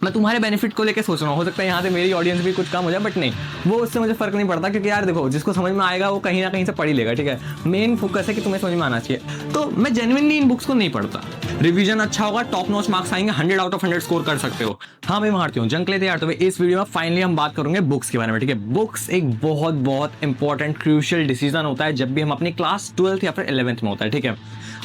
मैं तुम्हारे बेनिफिट को लेके सोच रहा हूँ, हो सकता है यहाँ से मेरी ऑडियंस भी कुछ कम हो जाए, बट नहीं, वो उससे मुझे फर्क नहीं पड़ता, क्योंकि यार देखो, जिसको समझ में आएगा वो कहीं ना कहीं से पढ़ ही लेगा, ठीक है। मेन फोकस है कि तुम्हें समझ में आना चाहिए। तो मैं जेन्युइनली इन बुक्स को नहीं पढ़ता। रिवीजन अच्छा होगा, टॉप नॉच मार्क्स आएंगे, 100 आउट ऑफ 100 स्कोर कर सकते हो। हाँ मैं मारती हूँ, जंक लेते यार। तो इस वीडियो में फाइनली हम बात करेंगे बुक्स के बारे में, ठीक है। बुक्स एक बहुत बहुत इंपॉर्टेंट क्रूशियल डिसीजन होता है जब भी हम अपनी क्लास 12th या फिर 11th में होता है, ठीक है।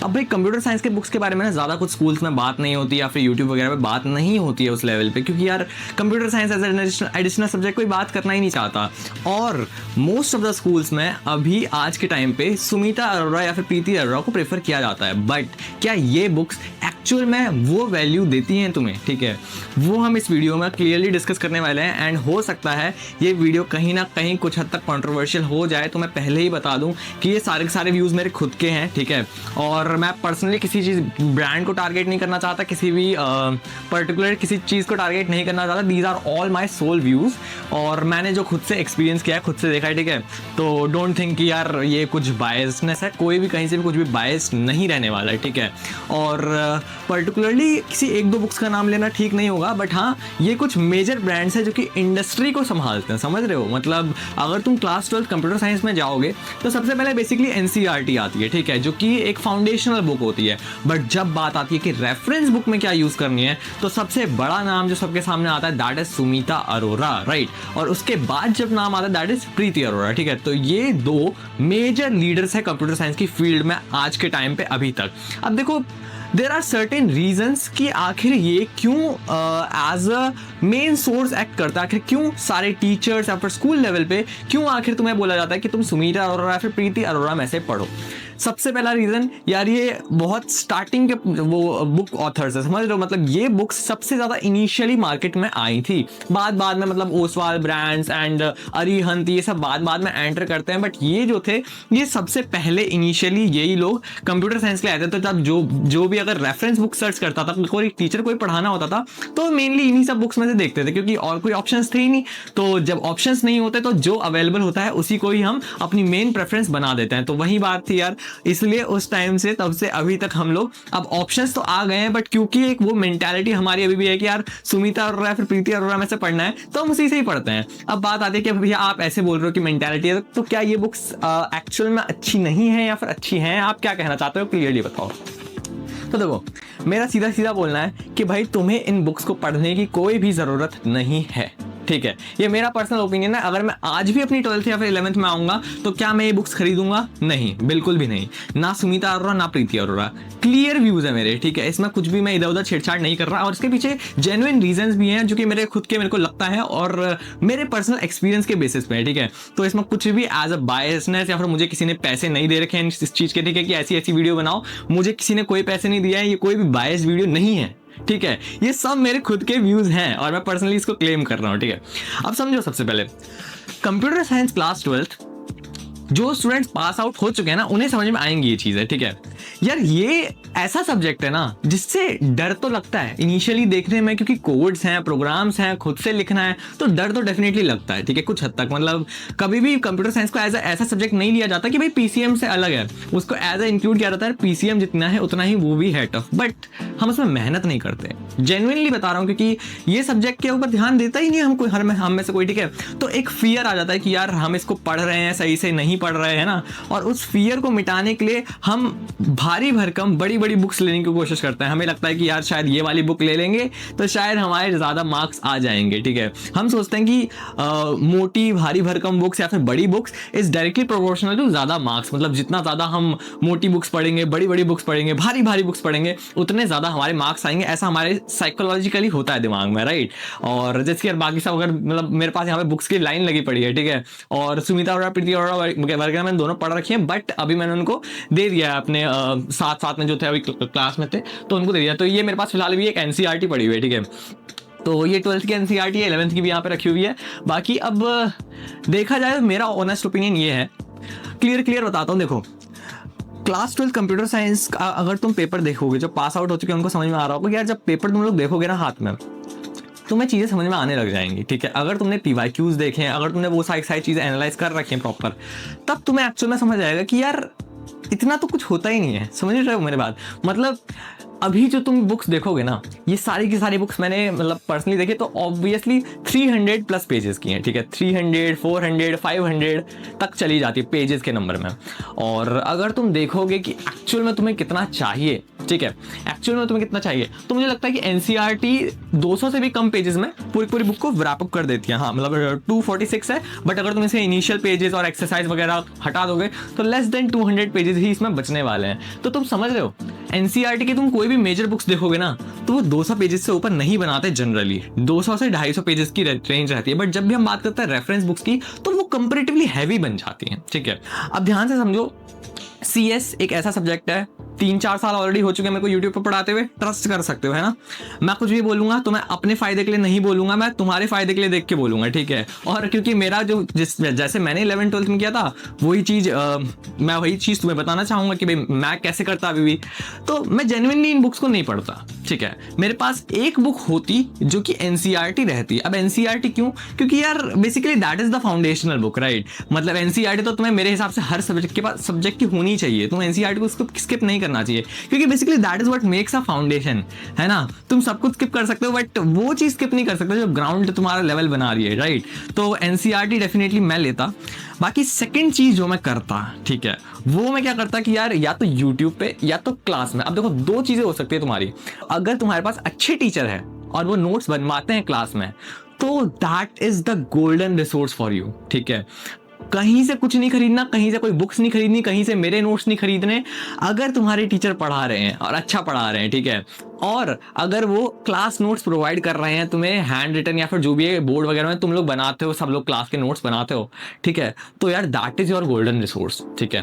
अब भाई कंप्यूटर साइंस के बुक्स के बारे में ना ज़्यादा कुछ स्कूल्स में बात नहीं होती या फिर यूट्यूब वगैरह पे बात नहीं होती है उस लेवल पे, क्योंकि यार computer science as additional subject कोई बात करना ही नहीं चाहता। और मोस्ट ऑफ द स्कूल्स में अभी आज के टाइम पे सुमिता अरोरा या फिर प्रीति अरोरा को प्रेफर किया जाता है, बट क्या ये बुक्स एक्चुअल में वो वैल्यू देती हैं तुम्हें, ठीक है। वो हम इस वीडियो में क्लियरली डिस्कस करने वाले हैं। एंड हो सकता है ये वीडियो कहीं ना कहीं कुछ हद तक कंट्रोवर्शियल हो जाए, तो मैं पहले ही बता दूं कि ये सारे के सारे व्यूज़ मेरे खुद के हैं, ठीक है। और मैं पर्सनली किसी चीज़ ब्रांड को टारगेट नहीं करना चाहता, किसी भी पर्टिकुलर किसी चीज़ को टारगेट नहीं करना चाहता। These are all my sole views, और मैंने जो खुद से एक्सपीरियंस किया है, खुद से देखा है, ठीक है। तो डोंट थिंक कि यार ये कुछ बायसनेस है, कोई भी कहीं से भी कुछ भी बायस नहीं रहने वाला है, ठीक है। और पर्टिकुलरली किसी एक दो बुक्स का नाम लेना ठीक नहीं होगा, बट हाँ ये कुछ मेजर ब्रांड्स हैं जो कि इंडस्ट्री को संभालते हैं, समझ रहे हो। मतलब अगर तुम क्लास 12 कंप्यूटर साइंस में जाओगे तो सबसे पहले बेसिकली एनसीईआरटी आती है, ठीक है, जो कि एक फाउंडेशनल बुक होती है। बट जब बात आती है कि रेफरेंस बुक में क्या यूज़ करनी है, तो सबसे बड़ा नाम जो सबके सामने आता है that is Sumita Arora, right. और उसके बाद जब नाम आता है दैट इज प्रीति अरोरा, ठीक है। तो ये दो मेजर लीडर्स है कंप्यूटर साइंस की फील्ड में आज के टाइम पे अभी तक। अब देखो, देर आर सर्टेन रीजन्स कि आखिर ये क्यों as a main source act करता है, आखिर क्यों सारे टीचर्स या फिर स्कूल लेवल पे क्यों आखिर तुम्हें बोला जाता है कि तुम सुमिता अरोरा या फिर प्रीति अरोरा में से पढ़ो। सबसे पहला रीज़न यार, ये बहुत स्टार्टिंग के वो बुक ऑथर्स है, समझ रहे हो। मतलब ये बुक्स सबसे ज़्यादा इनिशियली मार्केट में आई थी, बाद में मतलब ओसवाल ब्रांड्स एंड अरिहंत ये सब बाद में एंटर करते हैं, बट ये जो थे ये सबसे पहले इनिशियली यही लोग कंप्यूटर साइंस के लिए आए थे। तो जब जो भी अगर रेफरेंस बुक सर्च करता था, कोई टीचर कोई पढ़ाना होता था, तो मेनली इन्हीं सब बुक्स में से देखते थे, क्योंकि और कोई ऑप्शंस थे ही नहीं। तो जब ऑप्शंस नहीं होते तो जो अवेलेबल होता है उसी को ही हम अपनी मेन प्रेफरेंस बना देते हैं। तो वही बात थी यार, इसलिए उस टाइम से तब से अभी तक हम लोग, अब ऑप्शंस तो आ गए हैं, बट क्योंकि एक वो मेंटालिटी हमारी अभी भी है कि यार सुमिता अरोरा फिर प्रीति अरोरा में से पढ़ना है, तो हम उसी से ही पढ़ते हैं। अब बात आती है कि भैया आप ऐसे बोल रहे हो कि मेंटालिटी है, तो क्या ये बुक्स एक्चुअल में अच्छी नहीं है या फिर अच्छी हैं? आप क्या कहना चाहते हो, क्लियरली बताओ। तो देखो, मेरा सीधा सीधा बोलना है कि भाई तुम्हें इन बुक्स को पढ़ने की कोई भी ज़रूरत नहीं है, ठीक है। ये मेरा पर्सनल ओपिनियन है। अगर मैं आज भी अपनी 12th या फिर 11th में आऊँगा तो क्या मैं ये बुक्स खरीदूंगा? नहीं, बिल्कुल भी नहीं। ना सुमिता अरोरा ना प्रीति अरोरा। क्लियर व्यूज़ है मेरे, ठीक है। इसमें कुछ भी मैं इधर उधर छेड़छाड़ नहीं कर रहा, और इसके पीछे जेन्युइन रीजंस भी हैं जो कि मेरे खुद के मेरे को लगता है और मेरे पर्सनल एक्सपीरियंस के बेसिस पे है, ठीक है। तो इसमें कुछ भी एज अ बायसनेस या फिर मुझे किसी ने पैसे नहीं दे रखे हैं इस चीज़ के, ठीक है, कि ऐसी ऐसी वीडियो बनाओ, मुझे किसी ने कोई पैसे नहीं दिया है, ये कोई भी बायस वीडियो नहीं है, ठीक है। ये सब मेरे खुद के व्यूज हैं और मैं पर्सनली इसको क्लेम कर रहा हूं, ठीक है। अब समझो, सबसे पहले कंप्यूटर साइंस क्लास 12th जो स्टूडेंट्स पास आउट हो चुके हैं ना, उन्हें समझ में आएंगी ये चीज़ है, ठीक है। यार ये ऐसा सब्जेक्ट है ना जिससे डर तो लगता है इनिशियली देखने में, क्योंकि कोड्स हैं, प्रोग्राम्स हैं, खुद से लिखना है, तो डर तो डेफिनेटली लगता है, ठीक है, कुछ हद तक। मतलब कभी भी कंप्यूटर साइंस को एज ऐसा सब्जेक्ट नहीं लिया जाता कि भाई पीसीएम से अलग है, उसको एज ए इंक्लूड किया जाता है, पीसीएम जितना है उतना ही वो भी है टफ, बट हम उसमें मेहनत नहीं करते। जेन्युइनली बता रहा हूँ, क्योंकि ये सब्जेक्ट के ऊपर ध्यान देता ही नहीं हम में से कोई, ठीक है। तो एक फियर आ जाता है कि यार हम इसको पढ़ रहे हैं, सही से नहीं पढ़ रहे हैं ना, और उस फियर को मिटाने के लिए हम भारी भरकम बड़ी बड़ी बुक्स लेने की कोशिश करते हैं। हमें लगता है कि यार शायद ये वाली बुक ले लेंगे तो शायद हमारे ज़्यादा मार्क्स आ जाएंगे, ठीक है। हम सोचते हैं कि मोटी भारी भरकम बुक्स या फिर बड़ी books is directly proportional to ज़्यादा मार्क्स। मतलब जितना ज़्यादा हम मोटी बुक्स पढ़ेंगे, बड़ी बड़ी बुक्स पढ़ेंगे, भारी भारी बुक्स पढ़ेंगे, उतने ज़्यादा हमारे मार्क्स आएंगे, ऐसा हमारे साइकोलॉजिकली होता है दिमाग में, राइट। और जैसे कि यार बाकी सब, अगर मतलब मेरे पास यहाँ पे बुक्स की लाइन लगी पड़ी है, ठीक है, और सुमिता अरोरा प्रीति अरोरा वगैरह मैंने दोनों पढ़ रखी है, बट अभी मैंने उनको दे दिया है अपने साथ में जो थे अभी क्लास में थे, तो उनको दे दिया। तो ये मेरे पास फिलहाल भी एक एनसीईआरटी पड़ी हुई है, ठीक है। तो ये 12th की एनसीईआरटी है, 11th की भी यहाँ पे रखी हुई है। बाकी अब देखा जाए, मेरा ऑनेस्ट ओपिनियन ये है, क्लियर बताता हूँ। देखो, क्लास 12 कंप्यूटर साइंस का अगर तुम पेपर देखोगे, जो पास आउट हो चुके हैं उनको समझ में आ रहा होगा कि यार जब पेपर तुम लोग देखोगे ना हाथ में, तुम्हें चीज़ें समझ में आने लग जाएंगी, ठीक है। अगर तुमने पीवाईक्यूज देखे हैं, अगर तुमने वो सारी चीज़ें एनालाइज कर रखी हैं प्रॉपर, तब तुम्हें एक्चुअल में समझ आएगा कि यार इतना तो कुछ होता ही नहीं है। समझ रहे हो मेरी बात? मतलब अभी जो तुम बुक्स देखोगे ना, ये सारी की सारी बुक्स मैंने मतलब पर्सनली देखी तो ऑब्वियसली 300 प्लस पेजेस की हैं, ठीक है। 300, 400, 500 तक चली जाती है पेजेस के नंबर में। और अगर तुम देखोगे कि एक्चुअल में तुम्हें कितना चाहिए, ठीक है, एक्चुअल में तुम्हें कितना चाहिए, तो मुझे लगता है कि एनसीईआरटी 200 से भी कम पेजेस में पूरी पूरी बुक को रैप अप कर देती है। हाँ, मतलब 246 है, बट अगर तुम इसे इनिशियल पेजेस और एक्सरसाइज वगैरह हटा दोगे तो लेस देन 200 पेजेस ही इसमें बचने वाले हैं। तो तुम समझ रहे हो, एनसीईआरटी की तुम कोई भी मेजर बुक्स देखोगे ना, तो वो 200 पेजेस से ऊपर नहीं बनाते जनरली। 200 से 250 पेजेस की रेंज रहती है। बट जब भी हम बात करते हैं रेफरेंस बुक्स की, तो वो कंपैरेटिवली हैवी बन जाती हैं, ठीक है। अब ध्यान से समझो, CS एक ऐसा सब्जेक्ट है, 3-4 साल ऑलरेडी हो चुके हैं मेरे को यूट्यूब पर पढ़ाते हुए, ट्रस्ट कर सकते हो, है ना। मैं कुछ भी बोलूंगा तो मैं अपने फायदे के लिए नहीं बोलूंगा, मैं तुम्हारे फायदे के लिए देख के बोलूंगा, ठीक है। और क्योंकि मेरा जो जैसे मैंने 11th-12th में किया था, वही चीज मैं वही चीज तुम्हें बताना चाहूंगा कि भाई मैं कैसे करता अभी भी। तो मैं जेन्युइनली इन बुक्स को नहीं पढ़ता, ठीक है। मेरे पास एक बुक होती जो कि एनसीईआरटी रहती। अब एनसीईआरटी क्यों? क्योंकि यार basically that is the foundational book, right. मतलब एनसीईआरटी तो तुम्हें मेरे हिसाब से हर सब्जेक्ट के पास सब्जेक्ट की होनी चाहिए, तुम एनसीईआरटी को स्किप नहीं करना चाहिए, क्योंकि basically that is what makes a foundation, है ना। तुम सब कुछ स्किप कर सकते हो बट वो चीज स्किप नहीं कर सकते जो ग्राउंड तुम्हारा लेवल बना रही है, राइट। तो एनसीईआरटी डेफिनेटली मैं लेता। बाकी सेकंड चीज जो मैं करता, ठीक है, वो मैं क्या करता कि यार या तो यूट्यूब पे या तो क्लास में। अब देखो, दो चीजें हो सकती है तुम्हारी। अगर तुम्हारे पास अच्छे टीचर है और वो नोट्स बनवाते हैं क्लास में, तो that is the golden resource for you, ठीक है। कहीं से कुछ नहीं खरीदना, कहीं से कोई बुक्स नहीं खरीदनी, कहीं से मेरे नोट्स नहीं खरीदने। अगर तुम्हारे टीचर पढ़ा रहे हैं और अच्छा पढ़ा रहे हैं, ठीक है, और अगर वो क्लास नोट्स प्रोवाइड कर रहे हैं तुम्हें, हैंड रिटन या फिर जो भी है बोर्ड वगैरह में तुम लोग बनाते हो, सब लोग क्लास के नोट्स बनाते हो, ठीक है, तो यार that is your golden resource, ठीक है।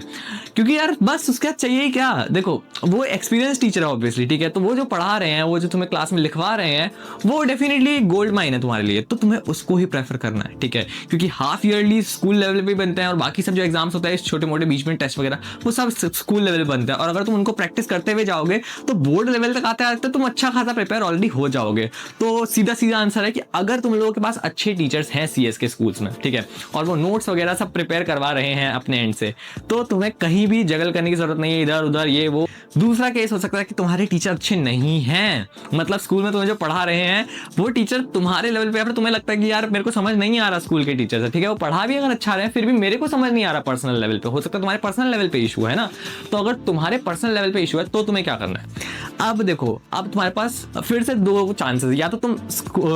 क्योंकि यार बस उसके बाद चाहिए क्या, देखो वो एक्सपीरियंस टीचर है ऑब्वियसली, ठीक है, तो वो जो पढ़ा रहे हैं, वो जो तुम्हें क्लास में लिखवा रहे हैं, वो डेफिनेटली गोल्ड माइन है तुम्हारे लिए, तो तुम्हें उसको ही प्रेफर करना है, ठीक है। क्योंकि हाफ ईयरली स्कूल लेवल पे बनते हैं और बाकी सब जो एग्जाम्स होता है छोटे मोटे बीच में टेस्ट वगैरह, वो सब स्कूल लेवल बनते हैं। और अगर तुम उनको प्रैक्टिस करते हुए जाओगे तो बोर्ड लेवल तक आते आते तुम अच्छा खासा प्रिपेयर ऑलरेडी हो जाओगे। तो सीधा सीधा आंसर है कि अगर तुम लोगों के पास अच्छे टीचर्स हैं CS के स्कूल्स में, ठीक है, और वो नोट्स वगैरह सब प्रिपेयर करवा रहे हैं अपने एंड से, तो तुम्हें कहीं भी जगल करने की जरूरत नहीं है इधर उधर ये वो। दूसरा केस हो सकता है कि तुम्हारे टीचर अच्छे नहीं हैं, मतलब स्कूल में तुम्हें जो पढ़ा रहे हैं वो टीचर तुम्हारे लेवल पे, या फिर तुम्हें लगता है कि यार मेरे को समझ नहीं आ रहा स्कूल के टीचर से, ठीक है, वो पढ़ा भी अगर अच्छा रहे फिर भी मेरे को समझ नहीं आ रहा पर्सनल लेवल पे। हो सकता है तुम्हारे पर्सनल लेवल पे इशू है ना। तो अगर तुम्हारे पर्सनल लेवल पे इशू है तो तुम्हें क्या करना है, अब देखो, अब तुम्हारे पास फिर से दो चांसेस, या तो तुम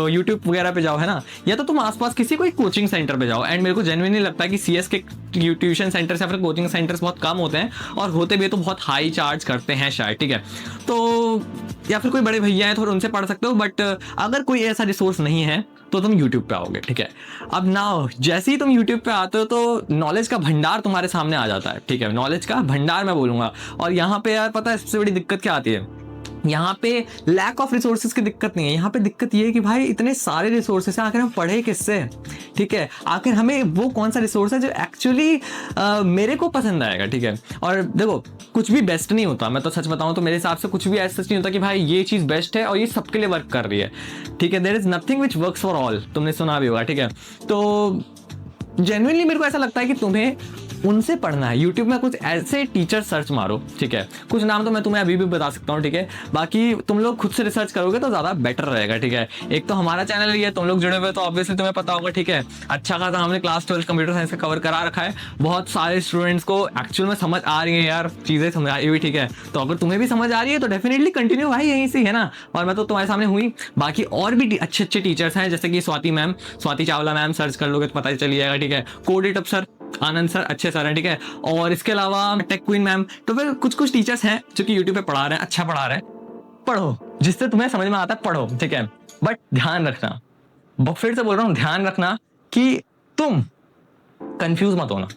यूट्यूब वगैरह पे जाओ, है ना, या तो तुम आसपास किसी कोई कोचिंग सेंटर पे जाओ। एंड मेरे को जेन्युइनली लगता है कि CS के ट्यूशन सेंटर्स या फिर कोचिंग सेंटर्स बहुत कम होते हैं, और होते भी तो बहुत हाई चार्ज करते हैं शायद, ठीक है। तो या फिर कोई बड़े भैया हैं तो उनसे पढ़ सकते हो, बट अगर कोई ऐसा रिसोर्स नहीं है तो तुम YouTube पे आओगे, ठीक है। अब नाउ जैसे ही तुम YouTube पे आते हो तो नॉलेज का भंडार तुम्हारे सामने आ जाता है, ठीक है, नॉलेज का भंडार मैं बोलूंगा। और यहाँ पे यार पता है सबसे बड़ी दिक्कत क्या आती है, यहाँ पे लैक ऑफ रिसोर्सेज की दिक्कत नहीं है, यहाँ पे दिक्कत ये है कि भाई इतने सारे रिसोर्सेज हैं, आखिर हम पढ़े किससे, ठीक है, आखिर हमें वो कौन सा रिसोर्स है जो एक्चुअली मेरे को पसंद आएगा, ठीक है। और देखो कुछ भी बेस्ट नहीं होता, मैं तो सच बताऊं तो मेरे हिसाब से कुछ भी ऐसा नहीं होता कि भाई ये चीज़ बेस्ट है और ये सबके लिए वर्क कर रही है, ठीक है। There is nothing which works for all, तुमने सुना भी होगा, ठीक है। तो जेन्युइनली मेरे को ऐसा लगता है कि तुम्हें उनसे पढ़ना है। यूट्यूब में कुछ ऐसे टीचर सर्च मारो, ठीक है, कुछ नाम तो मैं तुम्हें अभी भी बता सकता हूँ, ठीक है, बाकी तुम लोग खुद से रिसर्च करोगे तो ज़्यादा बेटर रहेगा, ठीक है। एक तो हमारा चैनल ही है, तुम लोग जुड़े हुए तो ऑब्वियसली तुम्हें पता होगा, ठीक है, अच्छा खासा हमने क्लास 12 कंप्यूटर साइंस का कवर करा रखा है, बहुत सारे स्टूडेंट्स को एक्चुअल में समझ आ रही है यार, चीज़ें समझ आई हुई, ठीक है। तो अगर तुम्हें भी समझ आ रही है तो डेफिनेटली कंटिन्यू भाई यहीं से, है ना। और मैं तो तुम्हारे सामने हुई, बाकी और भी अच्छे अच्छे टीचर्स हैं, जैसे कि स्वाति चावला मैम, सर्च कर लोगे तो पता ही चली जाएगा, ठीक है। कोडिट सर, आनंद सर अच्छे सर हैं, ठीक है। और इसके अलावा टेक क्वीन मैम, तो फिर कुछ टीचर्स हैं जो कि यूट्यूब पे पढ़ा रहे हैं, अच्छा पढ़ा रहे हैं, पढ़ो जिससे तुम्हें समझ में आता है, पढ़ो, ठीक है। बट ध्यान रखना, फिर से बोल रहा हूँ, ध्यान रखना कि तुम कंफ्यूज मत होना।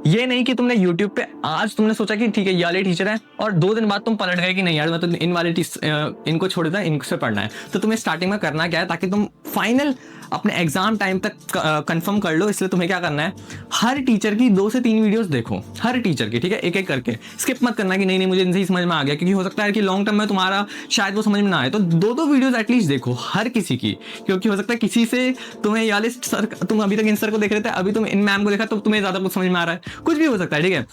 ये नहीं कि तुमने YouTube पे आज तुमने सोचा कि ठीक है ये वाले टीचर है, और 2 दिन बाद तुम पलट गए कि नहीं यार मैं तो इन वाले इनको छोड़ देता, इनसे पढ़ना है। तो तुम्हें स्टार्टिंग में करना क्या है, ताकि तुम फाइनल अपने एग्जाम टाइम तक कंफर्म कर लो, इसलिए तुम्हें क्या करना है, हर टीचर की 2 से 3 वीडियोस देखो, हर टीचर की, ठीक है, एक एक करके, स्किप मत करना कि नहीं मुझे इनसे ही समझ में आ गया, क्योंकि हो सकता है कि लॉन्ग टर्म में तुम्हारा शायद वो समझ में ना आए। तो 2 वीडियोस एटलीस्ट देखो हर किसी की, क्योंकि हो सकता है किसी से तुम्हें यार सर, तुम अभी तक इन सर को देख रहे थे, अभी तुम इन मैम को देखा तो तुम्हें ज्यादा कुछ समझ में आ रहा है, कुछ भी हो सकता है, ठीक है।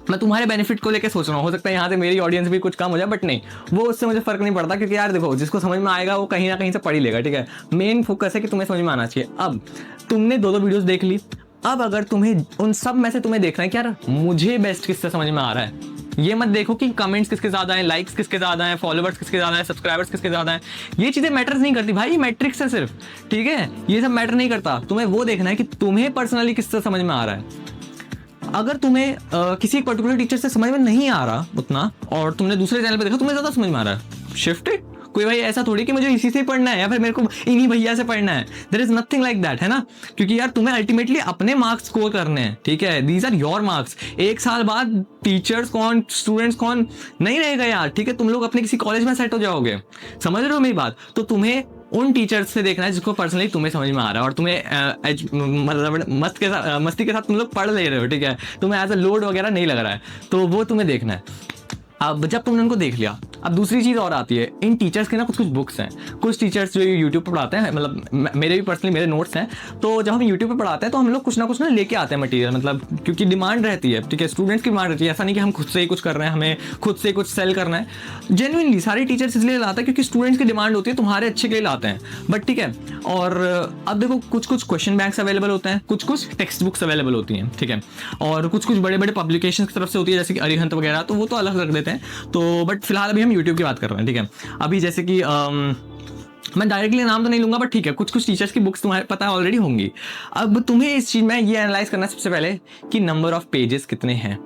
मैं तुम्हारे बेनिफिट को लेके सोच रहा हूँ, हो सकता है यहाँ से मेरी ऑडियंस भी कुछ कम हो जाए, बट नहीं, वो उससे मुझे फर्क नहीं पड़ता, क्योंकि यार देखो जिसको समझ में आएगा वो कहीं ना कहीं से पढ़ ही लेगा, ठीक है। मेन फोकस है कि तुम्हें समझ में आना चाहिए। अब तुमने दो वीडियोस देख ली, अब अगर तुम्हें उन सब में से तुम्हें देखना है कि यार मुझे बेस्ट किससे समझ में आ रहा है, ये मत देखो कि कमेंट्स किसके ज़्यादा हैं, लाइक्स किसके ज़्यादा हैं, फॉलोवर्स किसके ज़्यादा हैं, सब्सक्राइबर्स किसके ज़्यादा हैं, ये चीज़ें मैटर्स नहीं करती भाई, ये मैट्रिक्स है सिर्फ, ठीक है। ये सब मैटर नहीं करता, तुम्हें वो देखना है कि तुम्हें पर्सनली किससे समझ में आ रहा है। अगर तुम्हें किसी एक पर्टिकुलर टीचर से समझ में नहीं आ रहा उतना, और तुमने दूसरे चैनल पे देखा तुम्हें ज़्यादा समझ में आ रहा है, शिफ्ट इट। कोई भाई ऐसा थोड़ी कि मुझे इसी से पढ़ना है या फिर मेरे को इन्हीं भैया से पढ़ना है, there is nothing like that, है ना। क्योंकि यार तुम्हें अल्टीमेटली अपने मार्क्स स्कोर करने हैं, ठीक है, दीज आर योर मार्क्स। एक साल बाद टीचर्स कौन, स्टूडेंट्स कौन नहीं रहेगा यार, ठीक है। तुम लोग अपने किसी कॉलेज में सेट हो जाओगे, समझ रहे हो मेरी बात। तो तुम्हें उन टीचर्स से देखना है जिसको पर्सनली तुम्हें समझ में आ रहा है, और तुम्हें मतलब मस्ती के साथ तुम लोग पढ़ ले रहे हो, ठीक है, तुम्हें एज अ लोड वगैरह नहीं लग रहा है, तो वो तुम्हें देखना है। अब जब तुमने उनको देख लिया, अब दूसरी चीज़ और आती है, इन टीचर्स के ना कुछ बुक्स हैं, कुछ टीचर्स जो यूट्यूब पर पढ़ाते हैं, मतलब मेरे भी पर्सनली मेरे नोट्स हैं, तो जब हम यूट्यूब पर पढ़ाते हैं तो हम लोग कुछ ना लेके आते हैं मटीरियल, मतलब क्योंकि डिमांड रहती है, ठीक है, स्टूडेंट्स की डिमांड रहती है। ऐसा नहीं कि हम खुद से ही कुछ कर रहे हैं, हमें खुद से कुछ सेल करना है। जेन्युइनली सारे टीचर्स इसलिए लाते हैं क्योंकि स्टूडेंट्स की डिमांड होती है, तुम्हारे अच्छे के लिए लाते हैं, बट ठीक है। और अब देखो कुछ क्वेश्चन बैंक्स अवेलेबल होते हैं, कुछ टेक्स्ट बुक्स अवेलेबल होती हैं, ठीक है, और कुछ बड़े बड़े पब्लिकेशन की तरफ से होती है, जैसे कि अरिहंत वगैरह, तो वो तो अलग रख देते हैं। तो बट फिलहाल अभी हम यूट्यूब की बात कर रहे हैं, ठीक है। अभी जैसे कि मैं डायरेक्टली नाम तो नहीं लूंगा, बट ठीक है, कुछ टीचर्स की बुक्स तुम्हारे पता ऑलरेडी होंगी। अब तुम्हें इस चीज में ये एनालाइज करना है सबसे पहले कि नंबर ऑफ पेजेस कितने हैं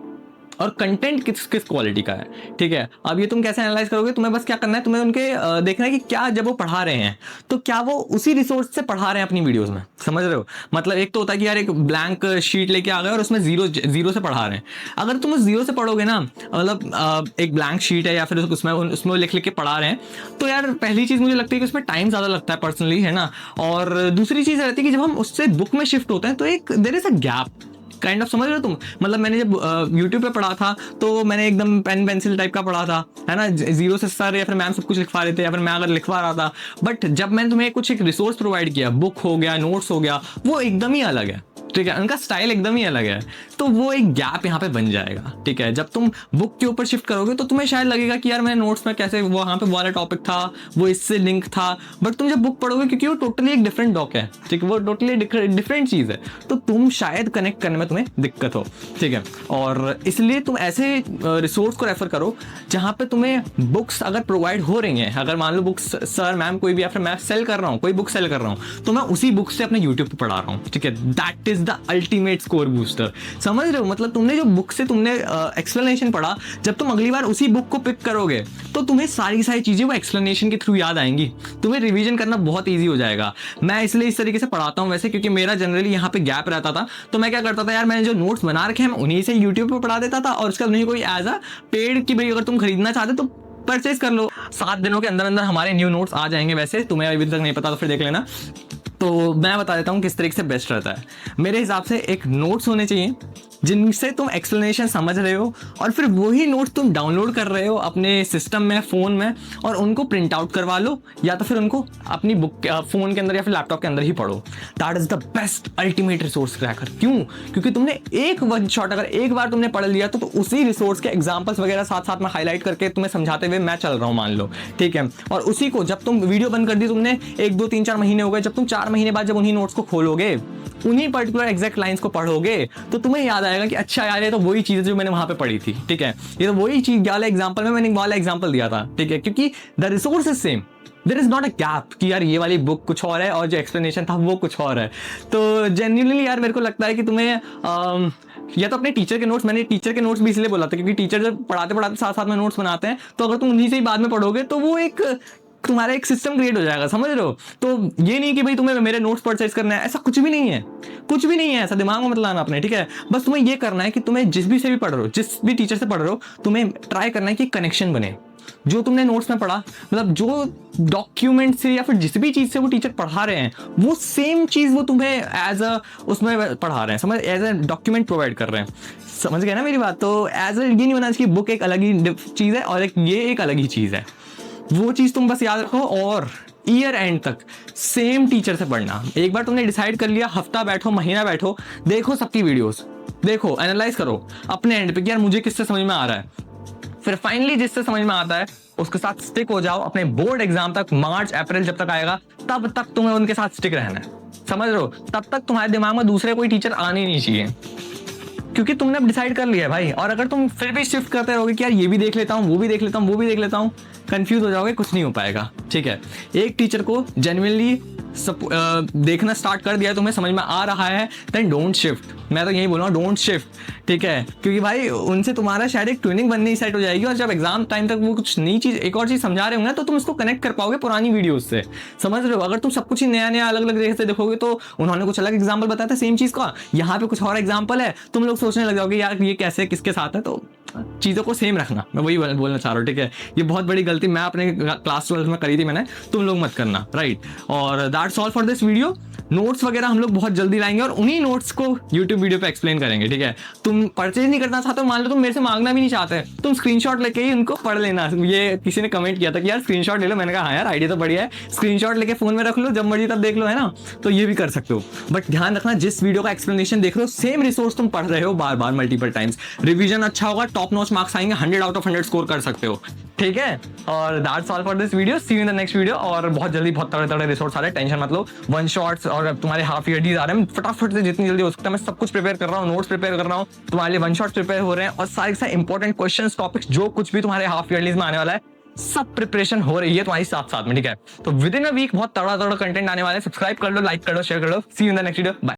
और कंटेंट किस क्वालिटी का है, ठीक है। अब ये तुम कैसे एनालाइज करोगे, तुम्हें बस क्या करना है, तुम्हें उनके देखना है कि क्या जब वो पढ़ा रहे हैं तो क्या वो उसी रिसोर्स से पढ़ा रहे हैं अपनी वीडियोस में, समझ रहे हो। मतलब एक तो होता है कि यार एक ब्लैंक शीट लेके आ गए और उसमें जीरो से पढ़ा रहे हैं। अगर तुम उस जीरो से पढ़ोगे ना, मतलब एक ब्लैंक शीट है या फिर उसमें लिख के पढ़ा रहे हैं, तो यार पहली चीज़ मुझे लगती है कि उसमें टाइम ज़्यादा लगता है पर्सनली, है ना। और दूसरी चीज़ रहती है कि जब हम उससे बुक में शिफ्ट होते हैं तो एक there is a gap kind of, समझ रहे हो तुम। मतलब मैंने जब यूट्यूब पे पढ़ा था तो मैंने एकदम पेन पेंसिल टाइप का पढ़ा था, है ना, जीरो से सर या फिर मैम सब कुछ लिखवा रहे थे या फिर मैं अगर लिखवा रहा था। बट जब मैंने तुम्हें कुछ एक रिसोर्स प्रोवाइड किया, बुक हो गया, नोट्स हो गया, वो एकदम ही अलग है, ठीक है, उनका स्टाइल एकदम ही अलग है। तो वो एक गैप यहाँ पे बन जाएगा, ठीक है। जब तुम बुक के ऊपर शिफ्ट करोगे तो तुम्हें शायद लगेगा कि यार मैंने नोट्स में कैसे वहाँ पे वाला टॉपिक था, वो इससे लिंक था, बट तुम जब बुक पढ़ोगे, क्योंकि वो टोटली एक डिफरेंट डॉक है, ठीक है, वो टोटली डिफरेंट चीज़ है, तो तुम शायद कनेक्ट करने में तुम्हें दिक्कत हो, ठीक है। और इसलिए तुम ऐसे रिसोर्स को रेफर करो जहाँ पे तुम्हें बुक्स अगर प्रोवाइड हो रही हैं, अगर मान लो बुक्स सर मैम कोई भी या फिर मैं सेल कर रहा हूँ, कोई बुक सेल कर रहा हूँ, तो मैं उसी बुक से अपने यूट्यूब पे पढ़ा रहा हूँ, ठीक है। That is the ultimate score booster, समझ रहे हो। मतलब तुमने जो बुक से तुमने एक्सप्लेनेशन पढ़ा, जब तुम अगली बार उसी बुक को पिक करोगे तो तुम्हें सारी चीजें वो एक्सप्लेनेशन के थ्रू याद आएंगी, तुम्हें रिवीजन करना बहुत ईजी हो जाएगा। मैं इसलिए इस तरीके से पढ़ाता हूँ वैसे, क्योंकि मेरा जनरली यहाँ पे गैप रहता था, तो मैं क्या करता था यार, मैंने जो नोट्स बना रखे हैं मैं उन्हीं से यूट्यूब पे पढ़ा देता था, और उसका नहीं कोई एज अ पेड कि भाई अगर तुम खरीदना चाहते तो परचेज कर लो। 7 दिनों के अंदर अंदर हमारे न्यू नोट्स आ जाएंगे, वैसे तुम्हें अभी तक नहीं पता तो फिर देख लेना। तो मैं बता देता हूँ किस तरीके से बेस्ट रहता है। मेरे हिसाब से एक नोट्स होने चाहिए जिनसे तुम एक्सप्लेनेशन समझ रहे हो, और फिर वही नोट्स तुम डाउनलोड कर रहे हो अपने सिस्टम में, फ़ोन में, और उनको प्रिंट आउट करवा लो, या तो फिर उनको अपनी बुक फ़ोन के अंदर या फिर लैपटॉप के अंदर ही पढ़ो। That is the best ultimate resource cracker. क्यों? क्योंकि तुमने एक वन शॉट अगर एक बार तुमने पढ़ लिया तो उसी रिसोर्स के एग्जाम्पल्स वगैरह साथ साथ में हाईलाइट करके तुम्हें समझाते हुए मैं चल रहा हूँ, मान लो, ठीक है। और उसी को जब तुम वीडियो बंद कर दी, तुमने 1 2 3 4 महीने हो गए, जब तुम 4 महीने बाद जब उन्हीं नोट्स को खोलोगे, उन्हीं पर्टिकुलर एग्जैक्ट लाइंस को पढ़ोगे, तो तुम्हें याद आएगा कि अच्छा यार ये तो वही चीज़ जो मैंने वहाँ पे पढ़ी थी, ठीक है, ये तो वही चीज़ वाला एग्जाम्पल में मैंने वाला एग्जाम्पल दिया था, ठीक है, क्योंकि the resource is same. There is not a gap कि यार ये वाली बुक कुछ और है और जो एक्सप्लेनेशन था वो कुछ और है। तो जेन्युइनली यार मेरे को लगता है कि तुम्हें या तो अपने टीचर के नोट्स, मैंने टीचर के नोट्स भी इसलिए बोला था क्योंकि टीचर जब पढ़ाते पढ़ाते साथ साथ में नोट्स बनाते हैं, तो अगर तुम उन्हीं से ही बाद में पढ़ोगे तो वो एक तुम्हारा एक सिस्टम क्रिएट हो जाएगा, समझ रहे हो। तो ये नहीं कि भाई तुम्हें मेरे नोट्स परचेज करना है, ऐसा कुछ भी नहीं है, कुछ भी नहीं है, ऐसा दिमाग में मत लाना अपने, ठीक है। बस तुम्हें ये करना है कि तुम्हें जिस भी से भी पढ़ रहे हो, जिस भी टीचर से पढ़ रहे हो, तुम्हें ट्राई करना है कि कनेक्शन बने। जो तुमने नोट्स में पढ़ा, मतलब जो डॉक्यूमेंट से या फिर जिस भी चीज़ से वो टीचर पढ़ा रहे हैं, वो सेम चीज़ वो तुम्हें एज अ उसमें पढ़ा रहे हैं, समझ, एज अ डॉक्यूमेंट प्रोवाइड कर रहे हैं, समझ गए ना मेरी बात। तो एज अ ये नहीं होना चाहिए बुक एक अलग ही चीज़ है और ये एक अलग ही चीज़ है, वो चीज़ तुम बस याद रखो। और ईयर एंड तक सेम टीचर से पढ़ना। एक बार तुमने डिसाइड कर लिया, हफ्ता बैठो, महीना बैठो, देखो सबकी वीडियोस, देखो, एनालाइज करो अपने एंड पे कि यार मुझे किससे समझ में आ रहा है, फिर फाइनली जिससे समझ में आता है उसके साथ स्टिक हो जाओ अपने बोर्ड एग्जाम तक। मार्च अप्रैल जब तक आएगा तब तक तुम्हें उनके साथ स्टिक रहना है, समझ रहे हो? तब तक तुम्हारे दिमाग में दूसरे कोई टीचर आने ही नहीं चाहिए, क्योंकि तुमने अब डिसाइड कर लिया है भाई। और अगर तुम फिर भी शिफ्ट करते रहोगे कि यार ये भी देख लेता हूँ, वो भी देख लेता हूँ, वो भी देख लेता हूँ, कंफ्यूज हो जाओगे, कुछ नहीं हो पाएगा, ठीक है? एक टीचर को जेन्युइनली देखना स्टार्ट कर दिया, तुम्हें समझ में आ रहा है, देन डोंट शिफ्ट। मैं तो यही बोल रहा हूँ, डोंट शिफ्ट, ठीक है? क्योंकि भाई उनसे तुम्हारा शायद एक ट्यूनिंग बननी ही सेट हो जाएगी, और जब एग्जाम टाइम तक वो कुछ नई चीज, एक और चीज समझा रहे होंगे तो तुम इसको कनेक्ट कर पाओगे पुरानी वीडियोस से, समझ रहे हो? अगर तुम सब कुछ ही नया नया अलग अलग तरीके से देखोगे तो उन्होंने कुछ अलग एग्जाम्पल बताया था सेम चीज का, यहाँ पे कुछ और एग्जाम्पल है, तुम लोग सोचने लग जाओगे यार ये कैसे किसके साथ है। तो चीज़ों को सेम रखना, मैं वही बोलना चाह रहा हूँ, ठीक है? ये बहुत बड़ी गलती मैं अपने क्लास 12 में करी थी मैंने, तुम लोग मत करना, राइट? और that's all for this video. Notes वगैरह हम लोग बहुत जल्दी लाएंगे और उन्हीं नोट्स को यूट्यूब वीडियो पे एक्सप्लेन करेंगे, ठीक है? तुम परचेज नहीं करना चाहते हो, मान लो तुम मेरे से मांगना भी नहीं चाहते, तुम स्क्रीनशॉट लेके ही उनको पढ़ लेना। ये किसी ने कमेंट किया था कि यार स्क्रीनशॉट ले लो, मैंने कहा हाँ यार आइडिया तो बढ़िया है, स्क्रीनशॉट लेके फोन में रख लो, जब मर्जी तब देख लो, है ना? तो ये भी कर सकते हो, बट ध्यान रखना जिस वीडियो का एक्सप्लेनेशन देख रहे हो सेम रिसोर्स तुम पढ़ रहे हो बार बार मल्टीपल टाइम्स, रिवीजन अच्छा होगा, टॉप नॉच मार्क्स आएंगे, 100 आउट ऑफ 100 स्कोर कर सकते हो, ठीक है? और that's all for this video, see you in the next video. और बहुत जल्दी बहुत तगड़े तगड़े रिसोर्स आ रहे हैं, टेंशन मत लो, वन शॉट्स और तुम्हारे हाफ ईयरलीज आ रहे हैं, फटाफट से जितनी जल्दी हो सकता है मैं सब कुछ प्रिपेयर कर रहा हूँ, नोट्स प्रिपेयर कर रहा हूँ, तुम्हारे लिए वन शॉट्स प्रिपेयर हो रहे हैं, और सारे सारे इंपॉर्टेंट क्वेश्चंस टॉपिक्स जो कुछ भी तुम्हारे हाफ ईयरलीज में आने वाला है सब प्रिपरेशन हो रही है तुम्हारी साथ साथ में, ठीक है? तो विद इन अ वीक बहुत तगड़ा तगड़ा कंटेंट आने वाला है, सब्सक्राइब कर लो, लाइक कर लो, शेयर कर लो, see you in the next video, bye.